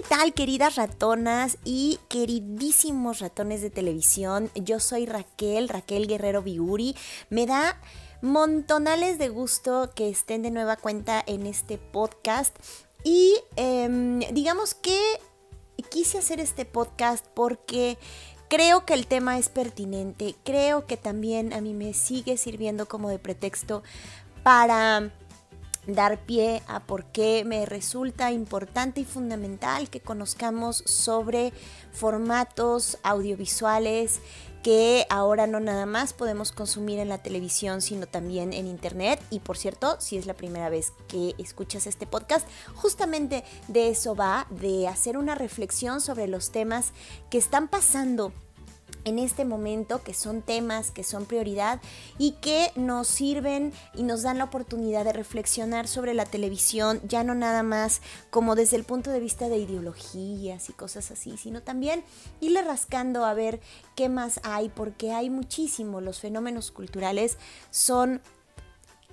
¿qué tal, queridas ratonas y queridísimos ratones de televisión? Yo soy Raquel Guerrero Viuri. Me da montonales de gusto que estén de nueva cuenta en este podcast. Y digamos que quise hacer este podcast porque creo que el tema es pertinente. Creo que también a mí me sigue sirviendo como de pretexto para dar pie a por qué me resulta importante y fundamental que conozcamos sobre formatos audiovisuales que ahora no nada más podemos consumir en la televisión, sino también en internet. Y por cierto, si es la primera vez que escuchas este podcast, justamente de eso va, de hacer una reflexión sobre los temas que están pasando en este momento, que son temas, que son prioridad y que nos sirven y nos dan la oportunidad de reflexionar sobre la televisión, ya no nada más como desde el punto de vista de ideologías y cosas así, sino también irle rascando a ver qué más hay, porque hay muchísimo. Los fenómenos culturales son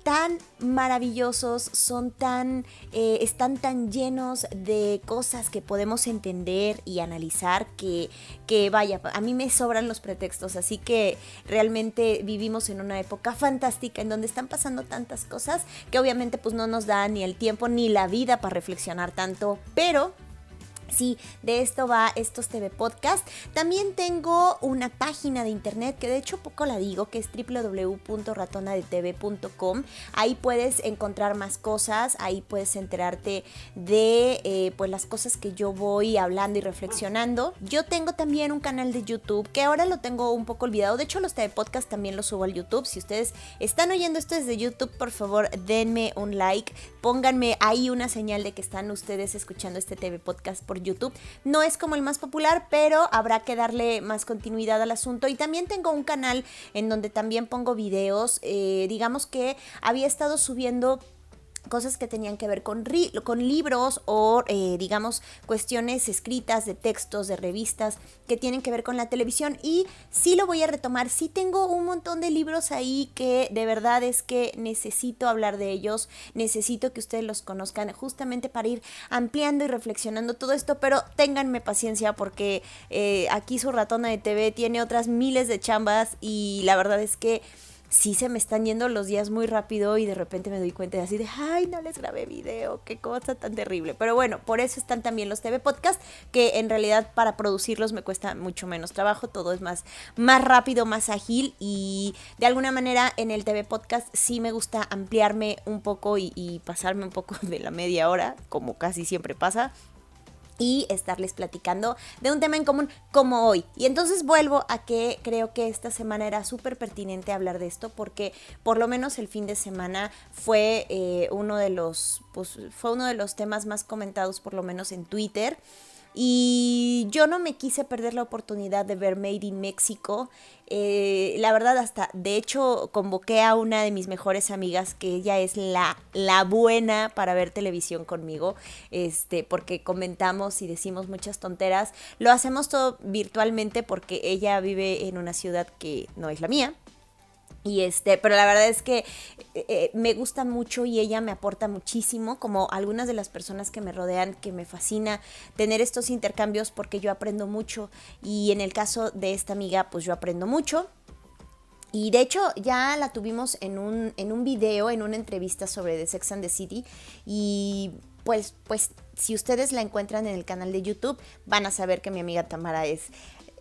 tan maravillosos, son están tan llenos de cosas que podemos entender y analizar que vaya, a mí me sobran los pretextos, así que realmente vivimos en una época fantástica en donde están pasando tantas cosas que obviamente pues no nos da ni el tiempo ni la vida para reflexionar tanto, pero sí, de esto va estos TV Podcast. También tengo una página de internet que de hecho poco la digo, que es www.ratonadetv.com. Ahí puedes encontrar más cosas, ahí puedes enterarte de pues las cosas que yo voy hablando y reflexionando. Yo tengo también un canal de YouTube que ahora lo tengo un poco olvidado. De hecho, los TV Podcast también los subo al YouTube. Si ustedes están oyendo esto desde YouTube, por favor, denme un like. Pónganme ahí una señal de que están ustedes escuchando este TV Podcast por YouTube. No es como el más popular, pero habrá que darle más continuidad al asunto. Y también tengo un canal en donde también pongo videos. Digamos que había estado subiendo cosas que tenían que ver con libros o digamos cuestiones escritas de textos, de revistas que tienen que ver con la televisión, y sí lo voy a retomar. Sí tengo un montón de libros ahí que de verdad es que necesito hablar de ellos, necesito que ustedes los conozcan justamente para ir ampliando y reflexionando todo esto, pero ténganme paciencia porque aquí su ratona de TV tiene otras miles de chambas y la verdad es que sí se me están yendo los días muy rápido y de repente me doy cuenta de así de, ay, no les grabé video, qué cosa tan terrible. Pero bueno, por eso están también los TV Podcast, que en realidad para producirlos me cuesta mucho menos trabajo, todo es más rápido, más ágil, y de alguna manera en el TV Podcast sí me gusta ampliarme un poco y pasarme un poco de la media hora, como casi siempre pasa, y estarles platicando de un tema en común como hoy. Y entonces vuelvo a que creo que esta semana era súper pertinente hablar de esto, porque por lo menos el fin de semana fue uno de los temas más comentados, por lo menos en Twitter. Y yo no me quise perder la oportunidad de ver Made in Mexico. La verdad, hasta de hecho convoqué a una de mis mejores amigas, que ella es la buena para ver televisión conmigo, porque comentamos y decimos muchas tonteras. Lo hacemos todo virtualmente porque ella vive en una ciudad que no es la mía. Y pero la verdad es que me gusta mucho y ella me aporta muchísimo, como algunas de las personas que me rodean, que me fascina tener estos intercambios porque yo aprendo mucho, y en el caso de esta amiga pues yo aprendo mucho. Y de hecho ya la tuvimos en un video, en una entrevista sobre The Sex and the City, y pues si ustedes la encuentran en el canal de YouTube van a saber que mi amiga Tamara es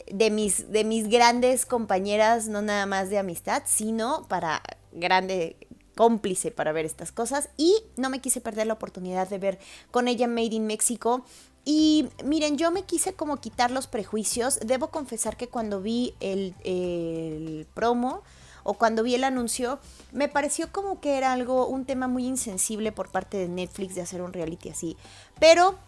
de mis grandes compañeras, no nada más de amistad, sino para grande cómplice para ver estas cosas. Y no me quise perder la oportunidad de ver con ella Made in Mexico. Y miren, yo me quise como quitar los prejuicios. Debo confesar que cuando vi el promo o cuando vi el anuncio, me pareció como que era un tema muy insensible por parte de Netflix de hacer un reality así. Pero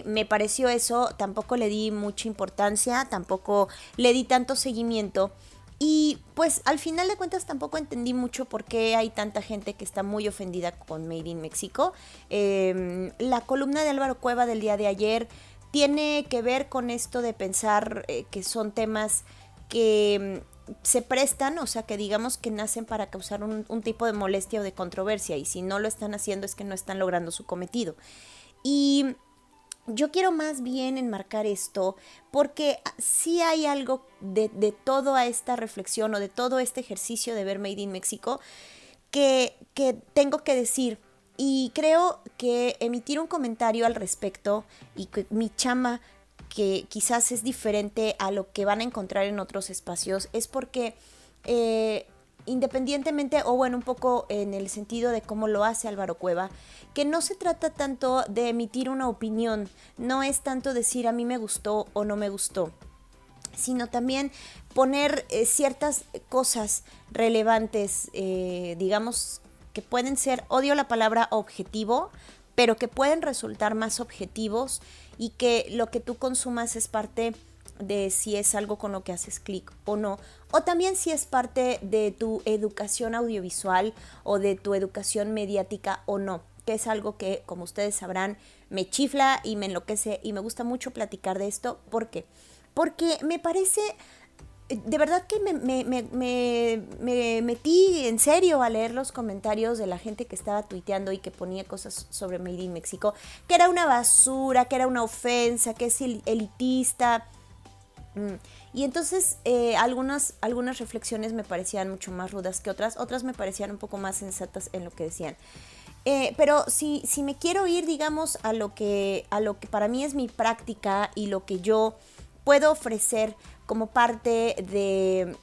me pareció eso, tampoco le di mucha importancia, tampoco le di tanto seguimiento, y pues al final de cuentas tampoco entendí mucho por qué hay tanta gente que está muy ofendida con Made in Mexico. La columna de Álvaro Cueva del día de ayer tiene que ver con esto de pensar que son temas que se prestan, o sea, que digamos que nacen para causar un tipo de molestia o de controversia, y si no lo están haciendo es que no están logrando su cometido. Y yo quiero más bien enmarcar esto porque sí hay algo de toda esta reflexión o de todo este ejercicio de ver Made in México que tengo que decir. Y creo que emitir un comentario al respecto y que mi chamba, que quizás es diferente a lo que van a encontrar en otros espacios, es porque independientemente, o bueno, un poco en el sentido de cómo lo hace Álvaro Cueva, que no se trata tanto de emitir una opinión, no es tanto decir a mí me gustó o no me gustó, sino también poner ciertas cosas relevantes, digamos, que pueden ser, odio la palabra objetivo, pero que pueden resultar más objetivos y que lo que tú consumas es parte de si es algo con lo que haces clic o no, o también si es parte de tu educación audiovisual o de tu educación mediática o no, que es algo que, como ustedes sabrán, me chifla y me enloquece y me gusta mucho platicar de esto. ¿Por qué? Porque me parece, de verdad que me metí en serio a leer los comentarios de la gente que estaba tuiteando y que ponía cosas sobre Made in México, que era una basura, que era una ofensa, que es elitista. Y entonces algunas reflexiones me parecían mucho más rudas que otras me parecían un poco más sensatas en lo que decían. Pero si me quiero ir, digamos, a lo que para mí es mi práctica y lo que yo puedo ofrecer como parte de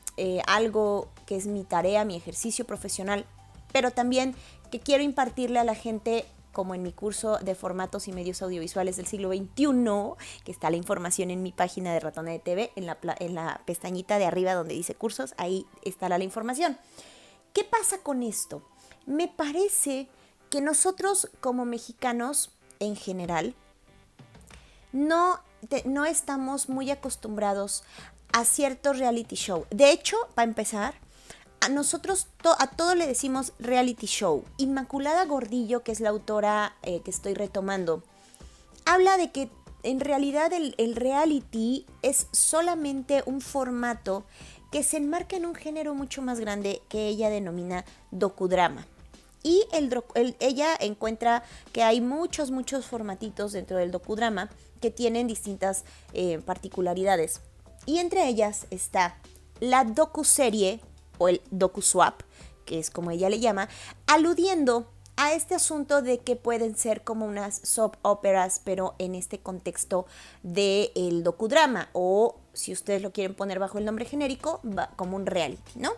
algo que es mi tarea, mi ejercicio profesional, pero también que quiero impartirle a la gente, como en mi curso de formatos y medios audiovisuales del siglo XXI, que está la información en mi página de Ratones TV, en la pestañita de arriba donde dice cursos, ahí estará la información. ¿Qué pasa con esto? Me parece que nosotros como mexicanos en general no estamos muy acostumbrados a ciertos reality show. De hecho, para empezar, a nosotros a todo le decimos reality show. Inmaculada Gordillo, que es la autora que estoy retomando, habla de que en realidad el reality es solamente un formato que se enmarca en un género mucho más grande que ella denomina docudrama. Y ella encuentra que hay muchos formatitos dentro del docudrama que tienen distintas particularidades. Y entre ellas está la docuserie o el docu-swap, que es como ella le llama, aludiendo a este asunto de que pueden ser como unas soap operas, pero en este contexto del docudrama, o si ustedes lo quieren poner bajo el nombre genérico, como un reality, ¿no?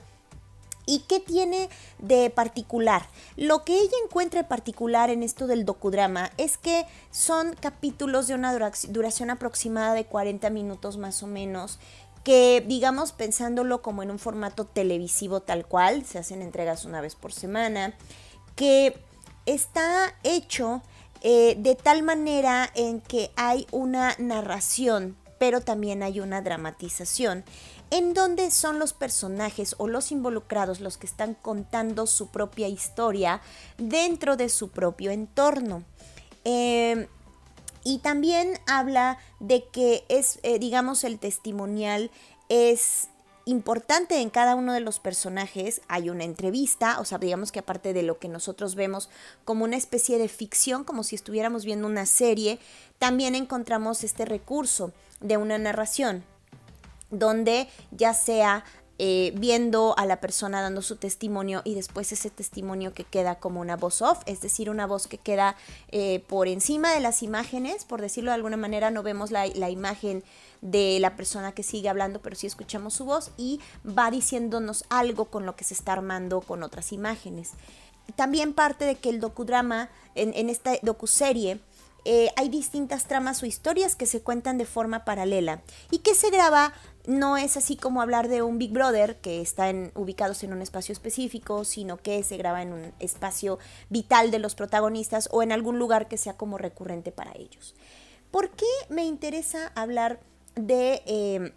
¿Y qué tiene de particular? Lo que ella encuentra de particular en esto del docudrama es que son capítulos de una duración aproximada de 40 minutos más o menos, que digamos pensándolo como en un formato televisivo tal cual, se hacen entregas una vez por semana, que está hecho de tal manera en que hay una narración, pero también hay una dramatización, en donde son los personajes o los involucrados los que están contando su propia historia dentro de su propio entorno. Y también habla de que es, digamos, el testimonial es importante en cada uno de los personajes. Hay una entrevista, o sea, digamos que aparte de lo que nosotros vemos como una especie de ficción, como si estuviéramos viendo una serie, también encontramos este recurso de una narración, donde ya sea viendo a la persona dando su testimonio y después ese testimonio que queda como una voz off, es decir, una voz que queda por encima de las imágenes, por decirlo de alguna manera, no vemos la imagen de la persona que sigue hablando, pero sí escuchamos su voz y va diciéndonos algo con lo que se está armando con otras imágenes. También parte de que el docudrama, en esta docuserie, hay distintas tramas o historias que se cuentan de forma paralela y que se graba. No es así como hablar de un Big Brother que están ubicados en un espacio específico, sino que se graba en un espacio vital de los protagonistas o en algún lugar que sea como recurrente para ellos. ¿Por qué me interesa hablar de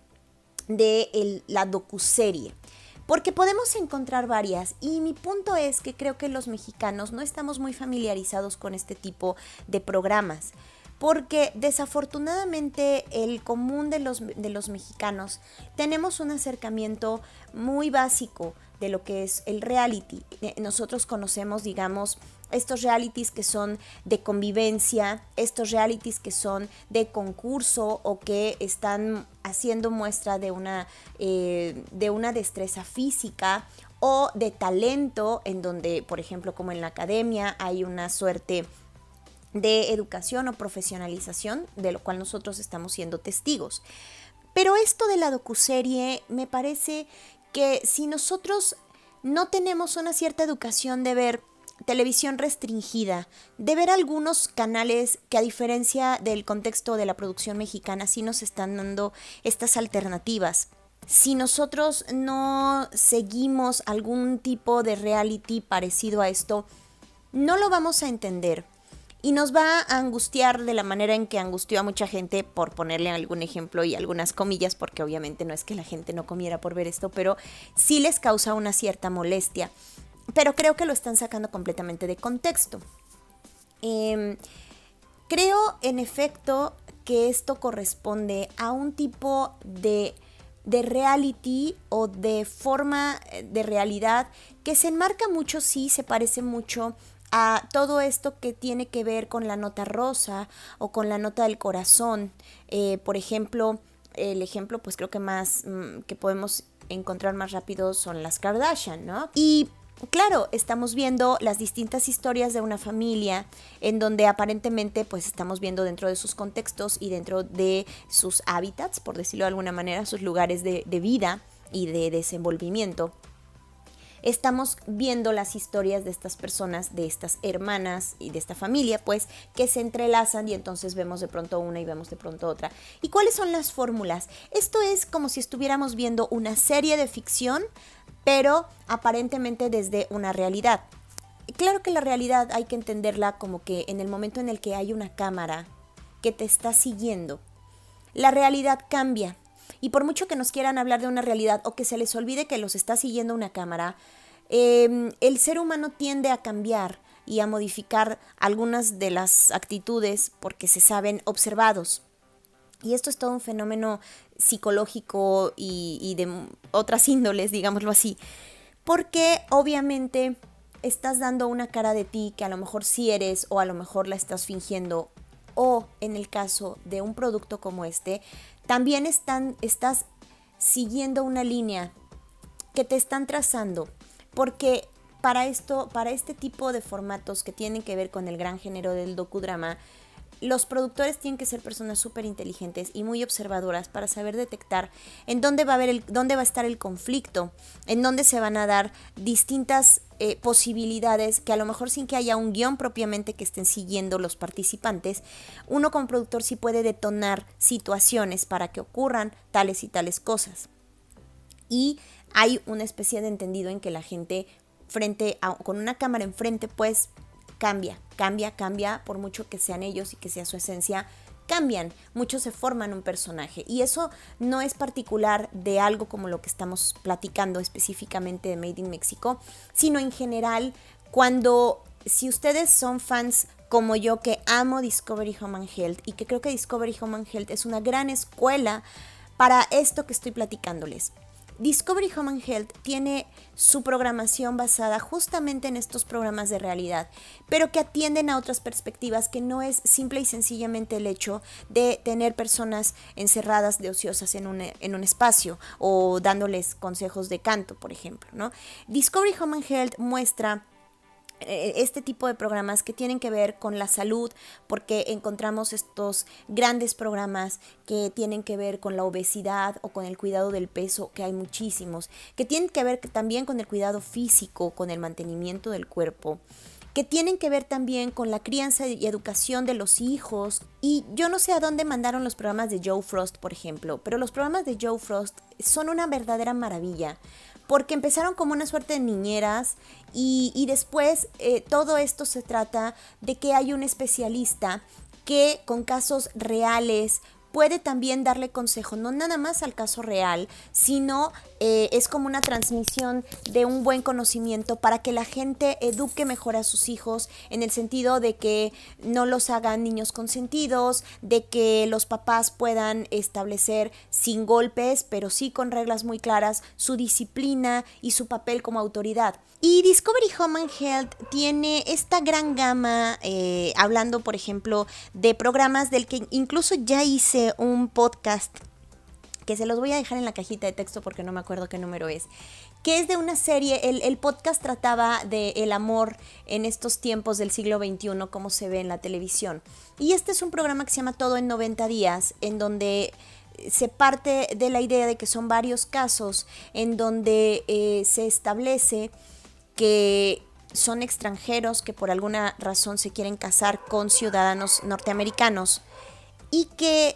la docuserie? Porque podemos encontrar varias y mi punto es que creo que los mexicanos no estamos muy familiarizados con este tipo de programas. Porque desafortunadamente el común de los mexicanos tenemos un acercamiento muy básico de lo que es el reality. Nosotros conocemos, digamos, estos realities que son de convivencia, estos realities que son de concurso o que están haciendo muestra de una destreza física o de talento, en donde, por ejemplo, como en la academia, hay una suerte de educación o profesionalización, de lo cual nosotros estamos siendo testigos. Pero esto de la docuserie me parece que si nosotros no tenemos una cierta educación de ver televisión restringida, de ver algunos canales que, a diferencia del contexto de la producción mexicana, sí nos están dando estas alternativas. Si nosotros no seguimos algún tipo de reality parecido a esto, no lo vamos a entender. Y nos va a angustiar de la manera en que angustió a mucha gente, por ponerle algún ejemplo y algunas comillas, porque obviamente no es que la gente no comiera por ver esto, pero sí les causa una cierta molestia. Pero creo que lo están sacando completamente de contexto. Creo, en efecto, que esto corresponde a un tipo de reality o de forma de realidad que se enmarca mucho, sí, se parece mucho a todo esto que tiene que ver con la nota rosa o con la nota del corazón. Por ejemplo, el ejemplo pues creo que más que podemos encontrar más rápido son las Kardashian, ¿no? Y claro, estamos viendo las distintas historias de una familia en donde aparentemente pues estamos viendo dentro de sus contextos y dentro de sus hábitats, por decirlo de alguna manera, sus lugares de vida y de desenvolvimiento. Estamos viendo las historias de estas personas, de estas hermanas y de esta familia, pues, que se entrelazan y entonces vemos de pronto una y vemos de pronto otra. ¿Y cuáles son las fórmulas? Esto es como si estuviéramos viendo una serie de ficción, pero aparentemente desde una realidad. Claro que la realidad hay que entenderla como que en el momento en el que hay una cámara que te está siguiendo, la realidad cambia. Y por mucho que nos quieran hablar de una realidad o que se les olvide que los está siguiendo una cámara, el ser humano tiende a cambiar y a modificar algunas de las actitudes porque se saben observados. Y esto es todo un fenómeno psicológico y de otras índoles, digámoslo así. Porque obviamente estás dando una cara de ti que a lo mejor sí eres o a lo mejor la estás fingiendo. O en el caso de un producto como este, también estás siguiendo una línea que te están trazando. Porque para este tipo de formatos que tienen que ver con el gran género del docudrama, los productores tienen que ser personas súper inteligentes y muy observadoras para saber detectar en dónde va a estar el conflicto, en dónde se van a dar distintas posibilidades que a lo mejor sin que haya un guión propiamente que estén siguiendo los participantes, uno como productor sí puede detonar situaciones para que ocurran tales y tales cosas. Y hay una especie de entendido en que la gente con una cámara enfrente pues cambia, por mucho que sean ellos y que sea su esencia, cambian, muchos se forman un personaje y eso no es particular de algo como lo que estamos platicando específicamente de Made in Mexico, sino en general si ustedes son fans como yo que amo Discovery Home and Health y que creo que Discovery Home and Health es una gran escuela para esto que estoy platicándoles. Discovery Home and Health tiene su programación basada justamente en estos programas de realidad, pero que atienden a otras perspectivas, que no es simple y sencillamente el hecho de tener personas encerradas de ociosas en un espacio o dándoles consejos de canto, por ejemplo, ¿no? Discovery Home and Health muestra este tipo de programas que tienen que ver con la salud, porque encontramos estos grandes programas que tienen que ver con la obesidad o con el cuidado del peso, que hay muchísimos, que tienen que ver también con el cuidado físico, con el mantenimiento del cuerpo, que tienen que ver también con la crianza y educación de los hijos. Y yo no sé a dónde mandaron los programas de Joe Frost, por ejemplo, pero los programas de Joe Frost son una verdadera maravilla, porque empezaron como una suerte de niñeras y después todo esto se trata de que hay un especialista que con casos reales puede también darle consejo, no nada más al caso real, sino es como una transmisión de un buen conocimiento para que la gente eduque mejor a sus hijos, en el sentido de que no los hagan niños consentidos, de que los papás puedan establecer sin golpes, pero sí con reglas muy claras, su disciplina y su papel como autoridad. Y Discovery Home and Health tiene esta gran gama, hablando por ejemplo de programas del que incluso ya hice un podcast, que se los voy a dejar en la cajita de texto porque no me acuerdo qué número es, que es de una serie. El podcast trataba del amor en estos tiempos del siglo XXI, como se ve en la televisión. Y este es un programa que se llama Todo en 90 días, en donde se parte de la idea de que son varios casos en donde se establece que son extranjeros que por alguna razón se quieren casar con ciudadanos norteamericanos y que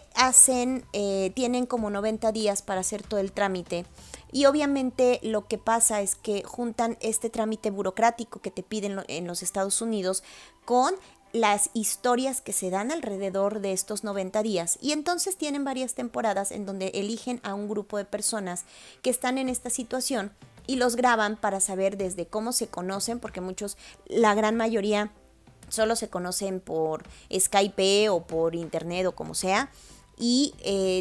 tienen como 90 días para hacer todo el trámite. Y obviamente lo que pasa es que juntan este trámite burocrático que te piden en los Estados Unidos con las historias que se dan alrededor de estos 90 días. Y entonces tienen varias temporadas en donde eligen a un grupo de personas que están en esta situación y los graban para saber desde cómo se conocen, porque muchos, la gran mayoría, solo se conocen por Skype o por internet o como sea. Y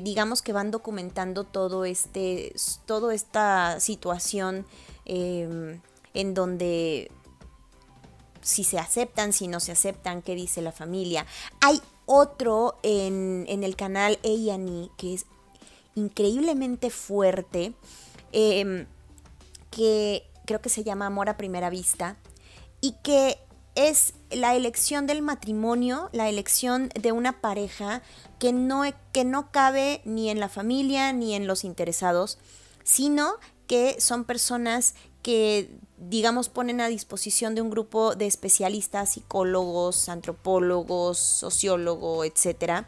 digamos que van documentando toda esta situación en donde si se aceptan, si no se aceptan, qué dice la familia. Hay otro en el canal A&E que es increíblemente fuerte, que creo que se llama Amor a Primera Vista, y que es la elección del matrimonio, la elección de una pareja que no cabe ni en la familia ni en los interesados, sino que son personas que, digamos, ponen a disposición de un grupo de especialistas, psicólogos, antropólogos, sociólogos, etcétera.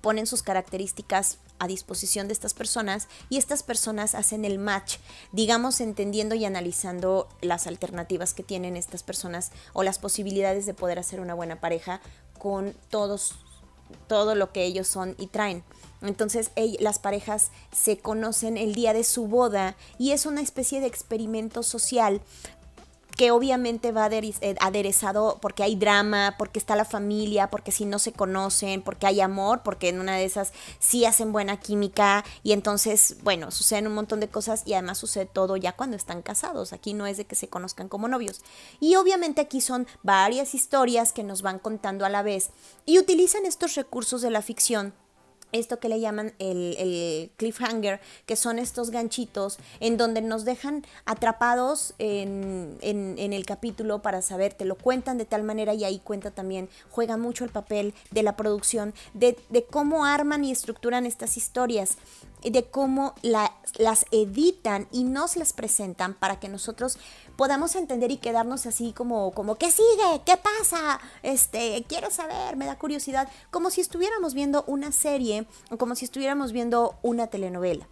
Ponen sus características a disposición de estas personas y estas personas hacen el match, digamos, entendiendo y analizando las alternativas que tienen estas personas o las posibilidades de poder hacer una buena pareja con todo lo que ellos son y traen. Entonces las parejas se conocen el día de su boda y es una especie de experimento social que obviamente va aderezado porque hay drama, porque está la familia, porque si no se conocen, porque hay amor, porque en una de esas sí hacen buena química y entonces, bueno, suceden un montón de cosas y además sucede todo ya cuando están casados. Aquí no es de que se conozcan como novios. Y obviamente aquí son varias historias que nos van contando a la vez y utilizan estos recursos de la ficción. Esto que le llaman el cliffhanger, que son estos ganchitos en donde nos dejan atrapados en el capítulo para saber, te lo cuentan de tal manera y ahí cuenta también, juega mucho el papel de la producción, de cómo arman y estructuran estas historias, de cómo las editan y nos las presentan para que nosotros podamos entender y quedarnos así como ¿qué sigue? ¿Qué pasa? Quiero saber, me da curiosidad, como si estuviéramos viendo una serie o como si estuviéramos viendo una telenovela.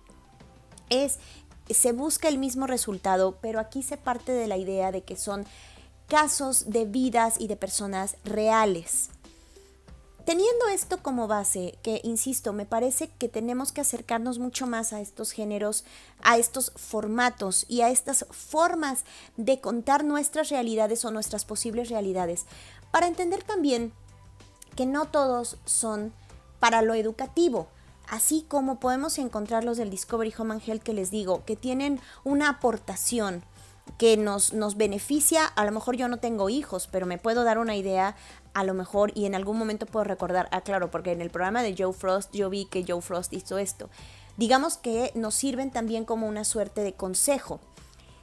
Se busca el mismo resultado, pero aquí se parte de la idea de que son casos de vidas y de personas reales. Teniendo esto como base, que insisto, me parece que tenemos que acercarnos mucho más a estos géneros, a estos formatos y a estas formas de contar nuestras realidades o nuestras posibles realidades, para entender también que no todos son para lo educativo, así como podemos encontrar los del Discovery Home and Health que les digo, que tienen una aportación que nos beneficia. A lo mejor yo no tengo hijos, pero me puedo dar una idea a lo mejor y en algún momento puedo recordar, claro, porque en el programa de Joe Frost yo vi que Joe Frost hizo esto. Digamos que nos sirven también como una suerte de consejo.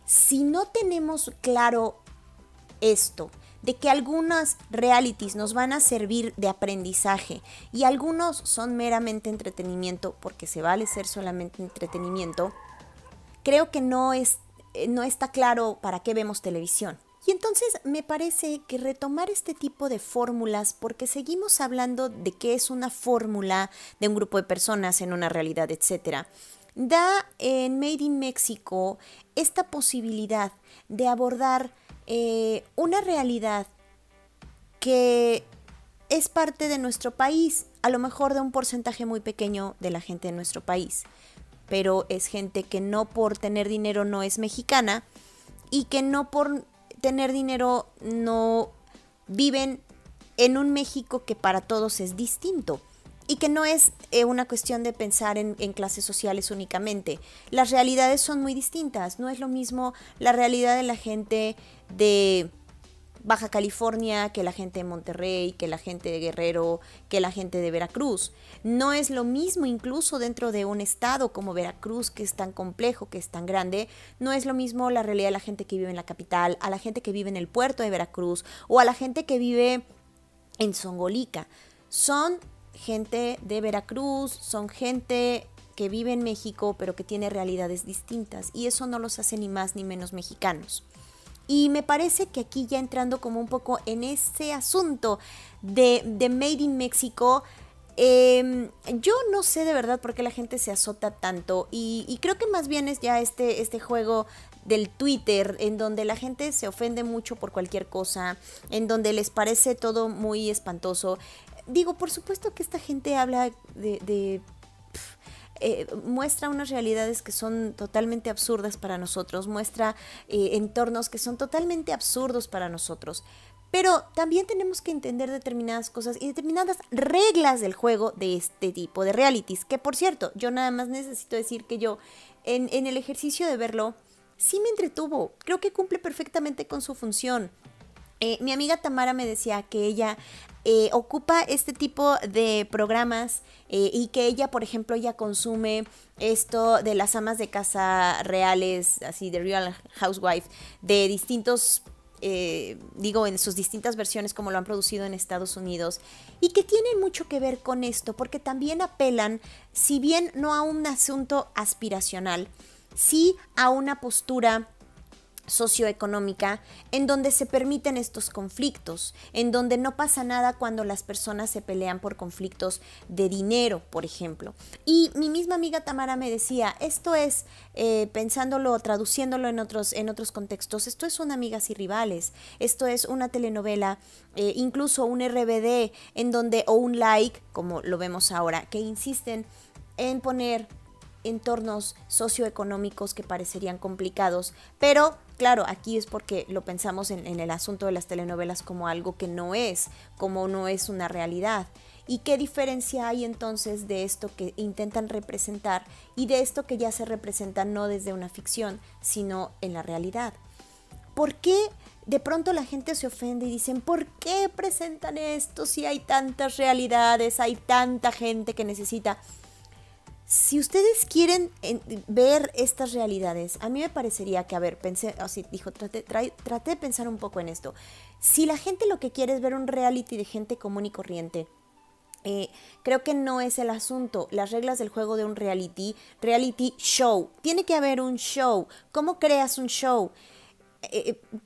Si no tenemos claro esto, de que algunas realities nos van a servir de aprendizaje y algunos son meramente entretenimiento, porque se vale ser solamente entretenimiento, creo que no está claro para qué vemos televisión. Y entonces me parece que retomar este tipo de fórmulas, porque seguimos hablando de qué es una fórmula de un grupo de personas en una realidad, etcétera, da en Made in Mexico esta posibilidad de abordar una realidad que es parte de nuestro país, a lo mejor de un porcentaje muy pequeño de la gente de nuestro país, pero es gente que no por tener dinero no es mexicana y que no por tener dinero no viven en un México que para todos es distinto. Y que no es una cuestión de pensar en clases sociales únicamente. Las realidades son muy distintas. No es lo mismo la realidad de la gente de Baja California que la gente de Monterrey, que la gente de Guerrero, que la gente de Veracruz. No es lo mismo incluso dentro de un estado como Veracruz, que es tan complejo, que es tan grande. No es lo mismo la realidad de la gente que vive en la capital, a la gente que vive en el puerto de Veracruz o a la gente que vive en Zongolica. Son gente de Veracruz, son gente que vive en México, pero que tiene realidades distintas, y eso no los hace ni más ni menos mexicanos. Y me parece que aquí ya entrando como un poco en ese asunto de Made in México, yo no sé de verdad por qué la gente se azota tanto, y creo que más bien es ya este juego del Twitter, en donde la gente se ofende mucho por cualquier cosa, en donde les parece todo muy espantoso. Digo, por supuesto que esta gente habla muestra unas realidades que son totalmente absurdas para nosotros, muestra entornos que son totalmente absurdos para nosotros. Pero también tenemos que entender determinadas cosas y determinadas reglas del juego de este tipo de realities. Que por cierto, yo nada más necesito decir que yo en el ejercicio de verlo, sí me entretuvo. Creo que cumple perfectamente con su función. Mi amiga Tamara me decía que ella ocupa este tipo de programas y que ella, por ejemplo, ya consume esto de las amas de casa reales, así de Real Housewife, de distintos, en sus distintas versiones como lo han producido en Estados Unidos, y que tienen mucho que ver con esto, porque también apelan, si bien no a un asunto aspiracional, sí a una postura socioeconómica en donde se permiten estos conflictos, en donde no pasa nada cuando las personas se pelean por conflictos de dinero, por ejemplo. Y mi misma amiga Tamara me decía, esto es, pensándolo, traduciéndolo en otros contextos, esto es un Amigas y Rivales, esto es una telenovela, incluso un RBD, en donde, o un Like, como lo vemos ahora, que insisten en poner entornos socioeconómicos que parecerían complicados, pero claro, aquí es porque lo pensamos en el asunto de las telenovelas como algo que no es, como no es una realidad. ¿Y qué diferencia hay entonces de esto que intentan representar y de esto que ya se representa no desde una ficción, sino en la realidad? ¿Por qué de pronto la gente se ofende y dicen, ¿por qué presentan esto si hay tantas realidades, hay tanta gente que necesita? Si ustedes quieren ver estas realidades, a mí me parecería que, a ver, traté de pensar un poco en esto. Si la gente lo que quiere es ver un reality de gente común y corriente, creo que no es el asunto. Las reglas del juego de un reality show. Tiene que haber un show. ¿Cómo creas un show?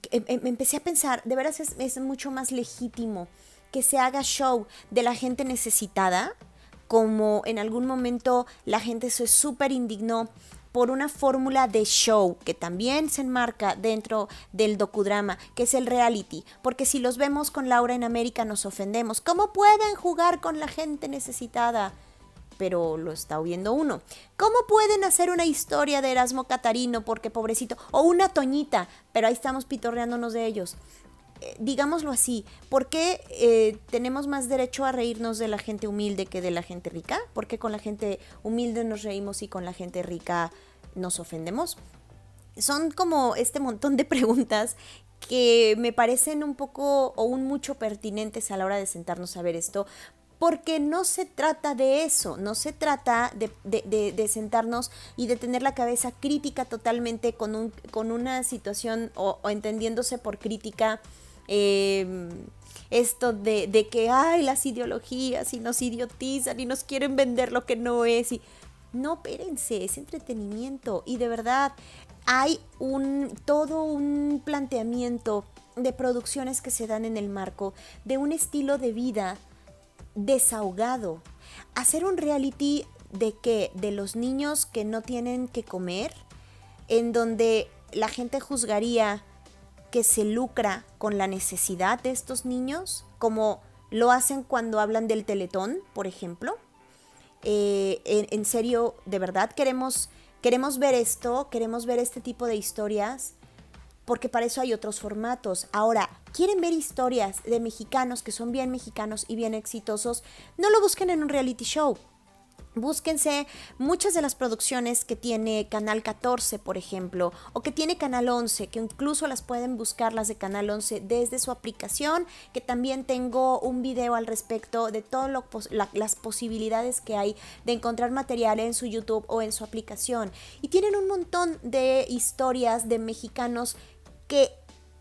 Empecé a pensar, de veras es mucho más legítimo que se haga show de la gente necesitada, como en algún momento la gente se súper indignó por una fórmula de show que también se enmarca dentro del docudrama, que es el reality, porque si los vemos con Laura en América nos ofendemos. ¿Cómo pueden jugar con la gente necesitada? Pero lo está viendo uno. ¿Cómo pueden hacer una historia de Erasmo Catarino? Porque pobrecito, o una Toñita, pero ahí estamos pitorreándonos de ellos. Digámoslo así, ¿por qué tenemos más derecho a reírnos de la gente humilde que de la gente rica? ¿Por qué con la gente humilde nos reímos y con la gente rica nos ofendemos? Son como este montón de preguntas que me parecen un poco o un mucho pertinentes a la hora de sentarnos a ver esto, porque no se trata de eso, no se trata de sentarnos y de tener la cabeza crítica totalmente con una situación o entendiéndose por crítica esto de que hay las ideologías y nos idiotizan y nos quieren vender lo que no es. Y no, espérense, es entretenimiento y de verdad hay todo un planteamiento de producciones que se dan en el marco de un estilo de vida desahogado. Hacer un reality de qué, de los niños que no tienen que comer, en donde la gente juzgaría que se lucra con la necesidad de estos niños, como lo hacen cuando hablan del Teletón, por ejemplo. En serio, de verdad queremos ver esto, queremos ver este tipo de historias, porque para eso hay otros formatos. Ahora, ¿quieren ver historias de mexicanos que son bien mexicanos y bien exitosos? No lo busquen en un reality show. Búsquense muchas de las producciones que tiene Canal 14, por ejemplo, o que tiene Canal 11, que incluso las pueden buscar las de Canal 11 desde su aplicación, que también tengo un video al respecto de todas las posibilidades que hay de encontrar material en su YouTube o en su aplicación. Y tienen un montón de historias de mexicanos que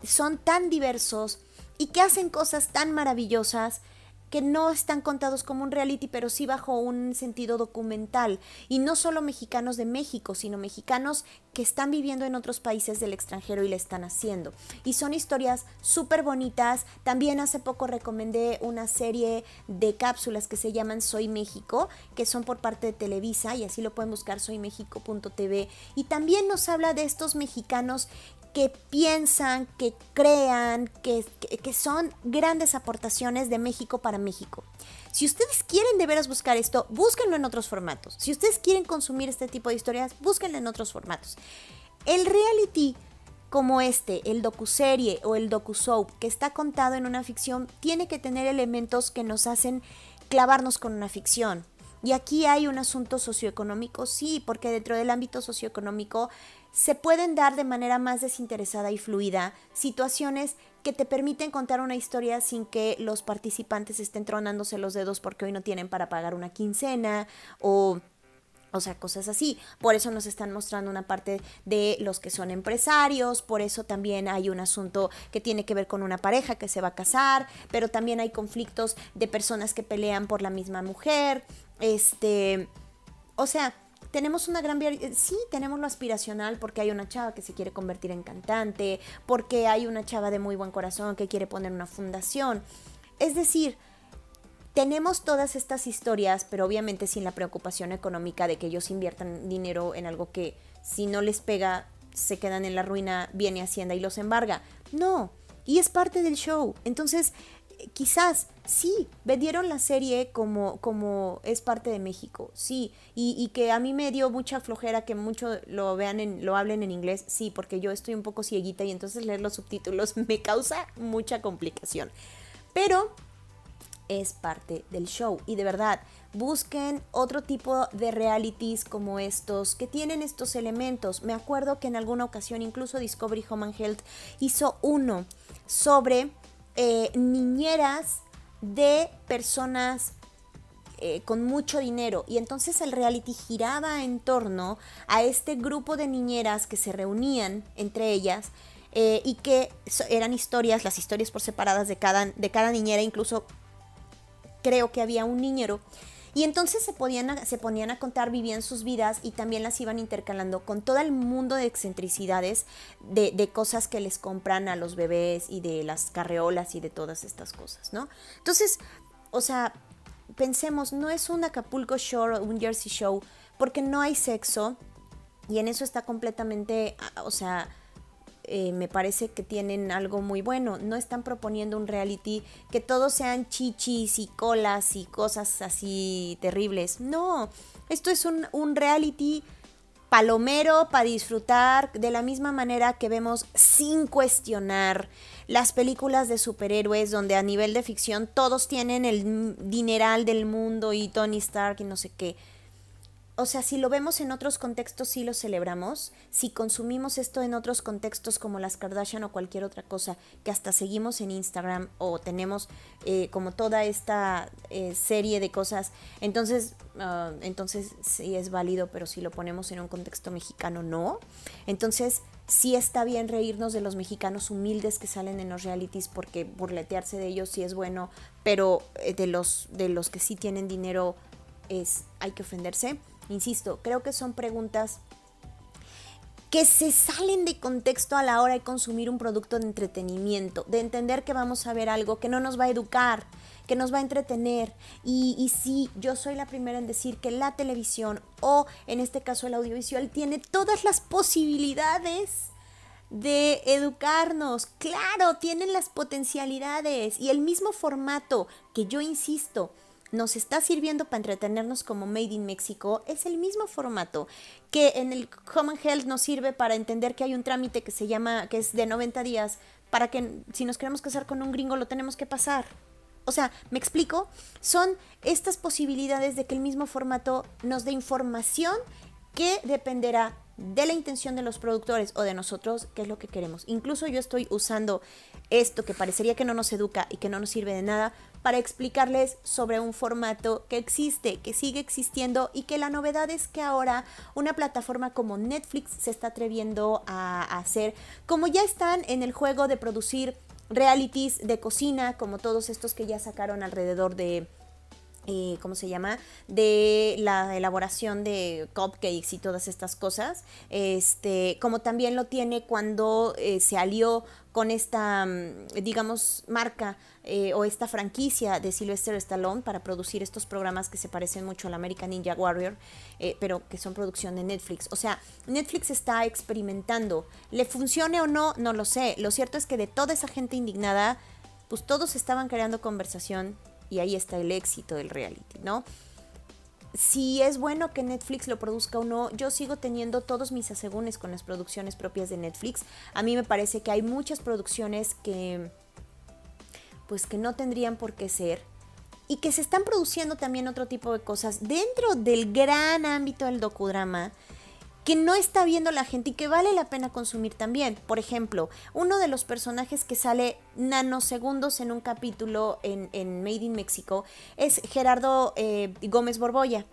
son tan diversos y que hacen cosas tan maravillosas que no están contados como un reality, pero sí bajo un sentido documental. Y no solo mexicanos de México, sino mexicanos que están viviendo en otros países del extranjero y le están haciendo. Y son historias súper bonitas. También hace poco recomendé una serie de cápsulas que se llaman Soy México, que son por parte de Televisa, y así lo pueden buscar, soymexico.tv. Y también nos habla de estos mexicanos que piensan, que crean, que son grandes aportaciones de México para México. Si ustedes quieren de veras buscar esto, búsquenlo en otros formatos. Si ustedes quieren consumir este tipo de historias, búsquenlo en otros formatos. El reality como el docuserie o el docusoap que está contado en una ficción, tiene que tener elementos que nos hacen clavarnos con una ficción. Y aquí hay un asunto socioeconómico, sí, porque dentro del ámbito socioeconómico se pueden dar de manera más desinteresada y fluida situaciones que te permiten contar una historia sin que los participantes estén tronándose los dedos porque hoy no tienen para pagar una quincena o sea, cosas así. Por eso nos están mostrando una parte de los que son empresarios, por eso también hay un asunto que tiene que ver con una pareja que se va a casar, pero también hay conflictos de personas que pelean por la misma mujer. O sea, tenemos una gran variedad. Sí, tenemos lo aspiracional porque hay una chava que se quiere convertir en cantante, porque hay una chava de muy buen corazón que quiere poner una fundación. Es decir, tenemos todas estas historias, pero obviamente sin la preocupación económica de que ellos inviertan dinero en algo que si no les pega, se quedan en la ruina, viene Hacienda y los embarga. No, y es parte del show. Entonces, quizás sí, vendieron la serie como es parte de México, sí, y que a mí me dio mucha flojera que mucho lo hablen en inglés, sí, porque yo estoy un poco cieguita y entonces leer los subtítulos me causa mucha complicación. Pero es parte del show y de verdad, busquen otro tipo de realities como estos que tienen estos elementos. Me acuerdo que en alguna ocasión incluso Discovery Home and Health hizo uno sobre niñeras de personas con mucho dinero, y entonces el reality giraba en torno a este grupo de niñeras que se reunían entre ellas y que eran historias, las historias por separadas de cada niñera, incluso creo que había un niñero. Y entonces se ponían a contar, vivían sus vidas y también las iban intercalando con todo el mundo de excentricidades, de cosas que les compran a los bebés y de las carreolas y de todas estas cosas, ¿no? Entonces, o sea, pensemos, no es un Acapulco Shore o un Jersey Show porque no hay sexo y en eso está completamente, o sea, me parece que tienen algo muy bueno. No están proponiendo un reality que todos sean chichis y colas y cosas así terribles. No, esto es un reality palomero para disfrutar de la misma manera que vemos sin cuestionar las películas de superhéroes donde a nivel de ficción todos tienen el dineral del mundo y Tony Stark y no sé qué. O sea, si lo vemos en otros contextos, sí lo celebramos. Si consumimos esto en otros contextos como las Kardashian o cualquier otra cosa, que hasta seguimos en Instagram o tenemos como toda esta serie de cosas, entonces sí es válido, pero si lo ponemos en un contexto mexicano, no. Entonces, sí está bien reírnos de los mexicanos humildes que salen en los realities porque burletearse de ellos sí es bueno, pero de los que sí tienen dinero hay que ofenderse. Insisto, creo que son preguntas que se salen de contexto a la hora de consumir un producto de entretenimiento, de entender que vamos a ver algo que no nos va a educar, que nos va a entretener. Y sí, yo soy la primera en decir que la televisión o en este caso el audiovisual tiene todas las posibilidades de educarnos. Claro, tienen las potencialidades y el mismo formato que yo insisto nos está sirviendo para entretenernos como Made in Mexico, es el mismo formato que en el Home and Health nos sirve para entender que hay un trámite que se llama, que es de 90 días, para que si nos queremos casar con un gringo lo tenemos que pasar. O sea, ¿me explico? Son estas posibilidades de que el mismo formato nos dé información que dependerá de la intención de los productores o de nosotros, qué es lo que queremos. Incluso yo estoy usando esto que parecería que no nos educa y que no nos sirve de nada para explicarles sobre un formato que existe, que sigue existiendo y que la novedad es que ahora una plataforma como Netflix se está atreviendo a hacer, como ya están en el juego de producir realities de cocina, como todos estos que ya sacaron alrededor de ¿cómo se llama? De la elaboración de cupcakes y todas estas cosas, como también lo tiene cuando se alió con esta, digamos, marca o esta franquicia de Sylvester Stallone para producir estos programas que se parecen mucho al American Ninja Warrior, pero que son producción de Netflix. O sea, Netflix está experimentando. ¿Le funcione o no? No lo sé. Lo cierto es que de toda esa gente indignada, pues todos estaban creando conversación. Y ahí está el éxito del reality, ¿no? Si es bueno que Netflix lo produzca o no, yo sigo teniendo todos mis asegúnes con las producciones propias de Netflix. A mí me parece que hay muchas producciones que, pues, que no tendrían por qué ser. Y que se están produciendo también otro tipo de cosas dentro del gran ámbito del docudrama que no está viendo la gente y que vale la pena consumir también. Por ejemplo, uno de los personajes que sale nanosegundos en un capítulo en Made in Mexico es Gerardo Gómez Borbolla,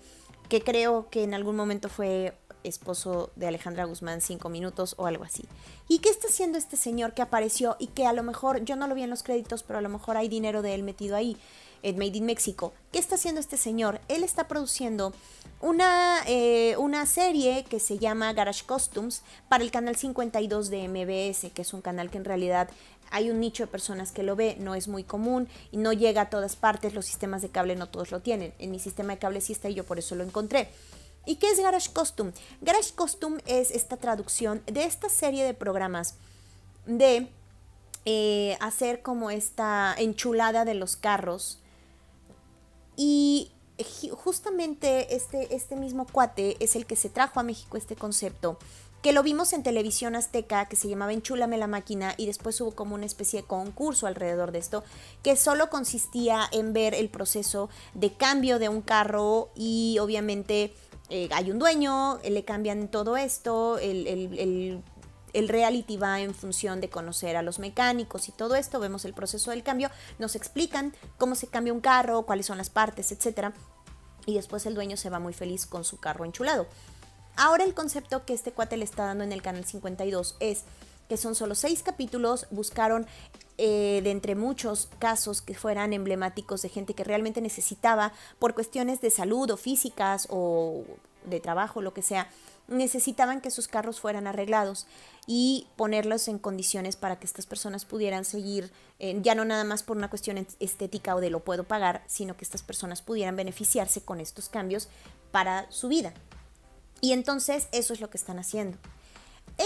que creo que en algún momento fue esposo de Alejandra Guzmán 5 minutos o algo así. ¿Y qué está haciendo este señor que apareció y que a lo mejor, yo no lo vi en los créditos, pero a lo mejor hay dinero de él metido ahí, en Made in Mexico? ¿Qué está haciendo este señor? Él está produciendo una serie que se llama Garage Costumes para el canal 52 de MBS, que es un canal que en realidad hay un nicho de personas que lo ve, no es muy común y no llega a todas partes, los sistemas de cable no todos lo tienen. En mi sistema de cable sí está y yo por eso lo encontré. ¿Y qué es Garage Costume? Garage Costume es esta traducción de esta serie de programas de hacer como esta enchulada de los carros. Y justamente este mismo cuate es el que se trajo a México este concepto, que lo vimos en Televisión Azteca, que se llamaba Enchúlame la máquina, y después hubo como una especie de concurso alrededor de esto, que solo consistía en ver el proceso de cambio de un carro y obviamente hay un dueño, le cambian todo esto, el reality va en función de conocer a los mecánicos y todo esto, vemos el proceso del cambio, nos explican cómo se cambia un carro, cuáles son las partes, etcétera, y después el dueño se va muy feliz con su carro enchulado. Ahora el concepto que este cuate le está dando en el canal 52 es que son solo 6 capítulos, buscaron de entre muchos casos que fueran emblemáticos de gente que realmente necesitaba, por cuestiones de salud o físicas o de trabajo, lo que sea, necesitaban que sus carros fueran arreglados y ponerlos en condiciones para que estas personas pudieran seguir, ya no nada más por una cuestión estética o de lo puedo pagar, sino que estas personas pudieran beneficiarse con estos cambios para su vida. Y entonces eso es lo que están haciendo.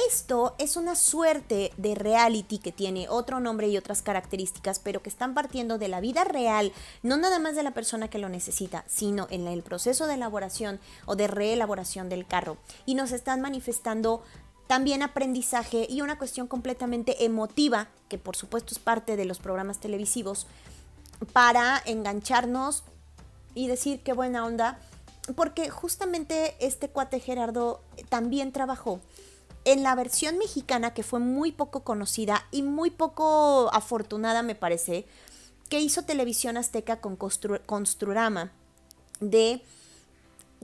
Esto es una suerte de reality que tiene otro nombre y otras características, pero que están partiendo de la vida real, no nada más de la persona que lo necesita, sino en el proceso de elaboración o de reelaboración del carro. Y nos están manifestando también aprendizaje y una cuestión completamente emotiva, que por supuesto es parte de los programas televisivos, para engancharnos y decir qué buena onda, porque justamente este cuate Gerardo también trabajó en la versión mexicana, que fue muy poco conocida y muy poco afortunada, me parece, que hizo Televisión Azteca con Construrama, de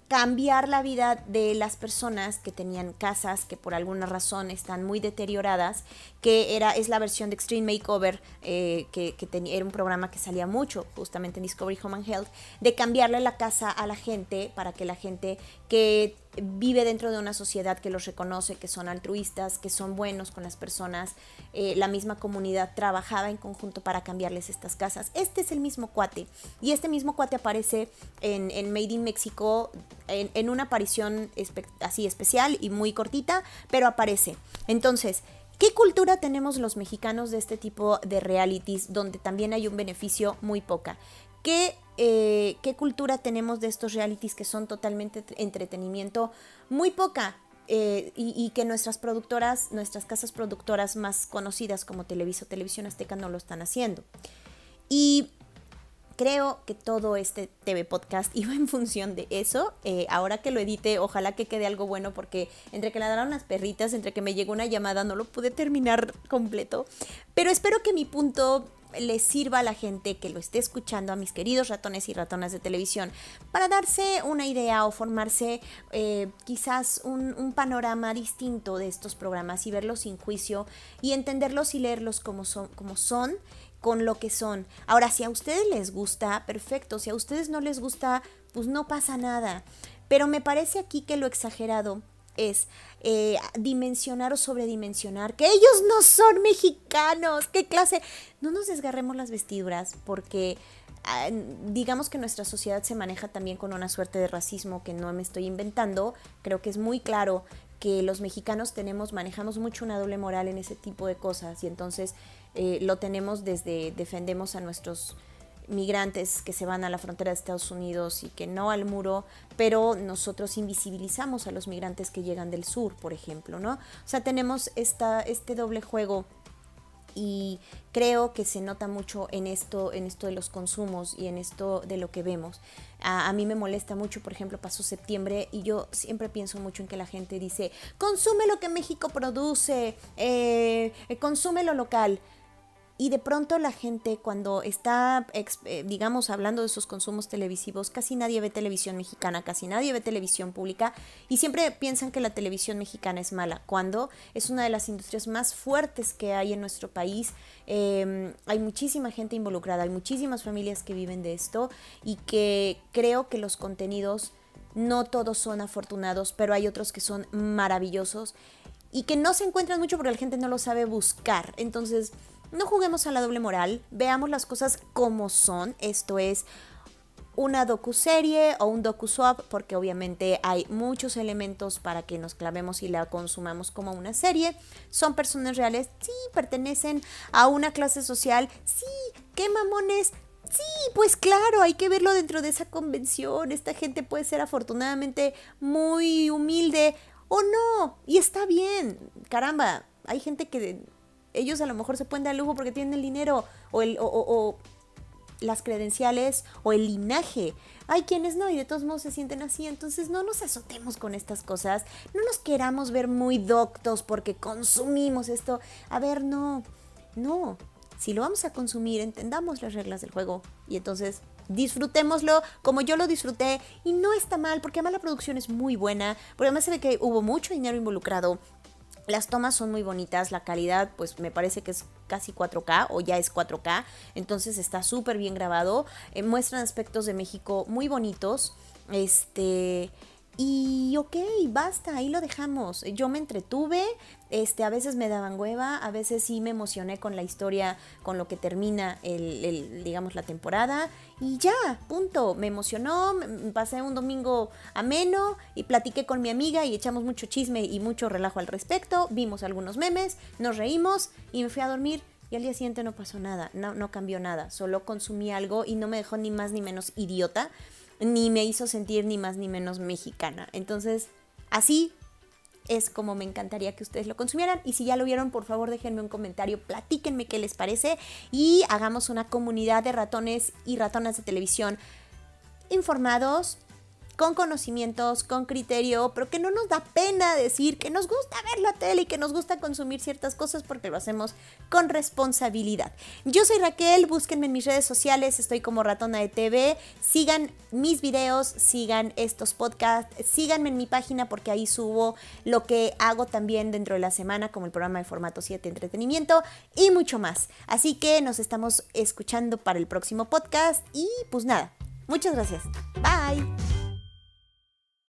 cambiar la vida de las personas que tenían casas que por alguna razón están muy deterioradas, que es la versión de Extreme Makeover, era un programa que salía mucho justamente en Discovery Home and Health, de cambiarle la casa a la gente para que la gente que vive dentro de una sociedad que los reconoce, que son altruistas, que son buenos con las personas, la misma comunidad trabajaba en conjunto para cambiarles estas casas. Este es el mismo cuate, y este mismo cuate aparece en Made in Mexico en una aparición así especial y muy cortita, pero aparece. Entonces, ¿Qué cultura tenemos los mexicanos de este tipo de realities donde también hay un beneficio? Muy poca. ¿Qué cultura tenemos de estos realities que son totalmente entretenimiento? Muy poca. Y que nuestras productoras, nuestras casas productoras más conocidas como Televisa o Televisión Azteca no lo están haciendo. Y creo que todo este TV podcast iba en función de eso. Ahora que lo edite, ojalá que quede algo bueno, porque entre que ladraron las perritas, entre que me llegó una llamada, no lo pude terminar completo. Pero espero que mi punto les sirva a la gente que lo esté escuchando, a mis queridos ratones y ratonas de televisión, para darse una idea o formarse quizás un panorama distinto de estos programas y verlos sin juicio y entenderlos y leerlos como son, con lo que son. Ahora, si a ustedes les gusta, perfecto. Si a ustedes no les gusta, pues no pasa nada. Pero me parece aquí que lo exagerado es dimensionar o sobredimensionar que ellos no son mexicanos. ¿Qué clase? No nos desgarremos las vestiduras, porque digamos que nuestra sociedad se maneja también con una suerte de racismo que no me estoy inventando. Creo que es muy claro que los mexicanos manejamos mucho una doble moral en ese tipo de cosas, y entonces lo tenemos desde defendemos a nuestros migrantes que se van a la frontera de Estados Unidos y que no al muro, pero nosotros invisibilizamos a los migrantes que llegan del sur, por ejemplo, ¿no? O sea, tenemos este doble juego, y creo que se nota mucho en esto de los consumos y en esto de lo que vemos. A mí me molesta mucho, por ejemplo, pasó septiembre y yo siempre pienso mucho en que la gente dice, consume lo que México produce, consume lo local. Y de pronto la gente, cuando está, digamos, hablando de sus consumos televisivos, casi nadie ve televisión mexicana, casi nadie ve televisión pública, y siempre piensan que la televisión mexicana es mala, cuando es una de las industrias más fuertes que hay en nuestro país. Hay muchísima gente involucrada, hay muchísimas familias que viven de esto, y que creo que los contenidos no todos son afortunados, pero hay otros que son maravillosos y que no se encuentran mucho porque la gente no lo sabe buscar. Entonces, no juguemos a la doble moral, veamos las cosas como son. Esto es una docuserie o un docu-soap, porque obviamente hay muchos elementos para que nos clavemos y la consumamos como una serie. Son personas reales, sí, pertenecen a una clase social, sí, qué mamones. Sí, pues claro, hay que verlo dentro de esa convención. Esta gente puede ser afortunadamente muy humilde o no, y está bien. Caramba, hay gente que ellos a lo mejor se pueden dar el lujo porque tienen el dinero o las credenciales o el linaje. Hay quienes no, y de todos modos se sienten así. Entonces no nos azotemos con estas cosas, no nos queramos ver muy doctos porque consumimos esto. A ver, no, si lo vamos a consumir, entendamos las reglas del juego y entonces disfrutémoslo como yo lo disfruté. Y no está mal, porque además la producción es muy buena, porque además se ve que hubo mucho dinero involucrado. Las tomas son muy bonitas, la calidad pues me parece que es casi 4K o ya es 4K, entonces está súper bien grabado, muestran aspectos de México muy bonitos, y ok, basta, ahí lo dejamos. Yo me entretuve, a veces me daban hueva, a veces sí me emocioné con la historia, con lo que termina digamos la temporada, y ya, punto. Me emocionó, pasé un domingo ameno y platiqué con mi amiga y echamos mucho chisme y mucho relajo al respecto, vimos algunos memes, nos reímos y me fui a dormir. Y al día siguiente no pasó nada, no cambió nada, solo consumí algo y no me dejó ni más ni menos idiota, ni me hizo sentir ni más ni menos mexicana. Entonces, así es como me encantaría que ustedes lo consumieran. Y si ya lo vieron, por favor déjenme un comentario, platíquenme qué les parece y hagamos una comunidad de ratones y ratonas de televisión informados, con conocimientos, con criterio, pero que no nos da pena decir que nos gusta ver la tele y que nos gusta consumir ciertas cosas porque lo hacemos con responsabilidad. Yo soy Raquel, búsquenme en mis redes sociales, estoy como Ratona de TV, sigan mis videos, sigan estos podcasts, síganme en mi página porque ahí subo lo que hago también dentro de la semana, como el programa de Formato 7 Entretenimiento y mucho más. Así que nos estamos escuchando para el próximo podcast y pues nada, muchas gracias. Bye.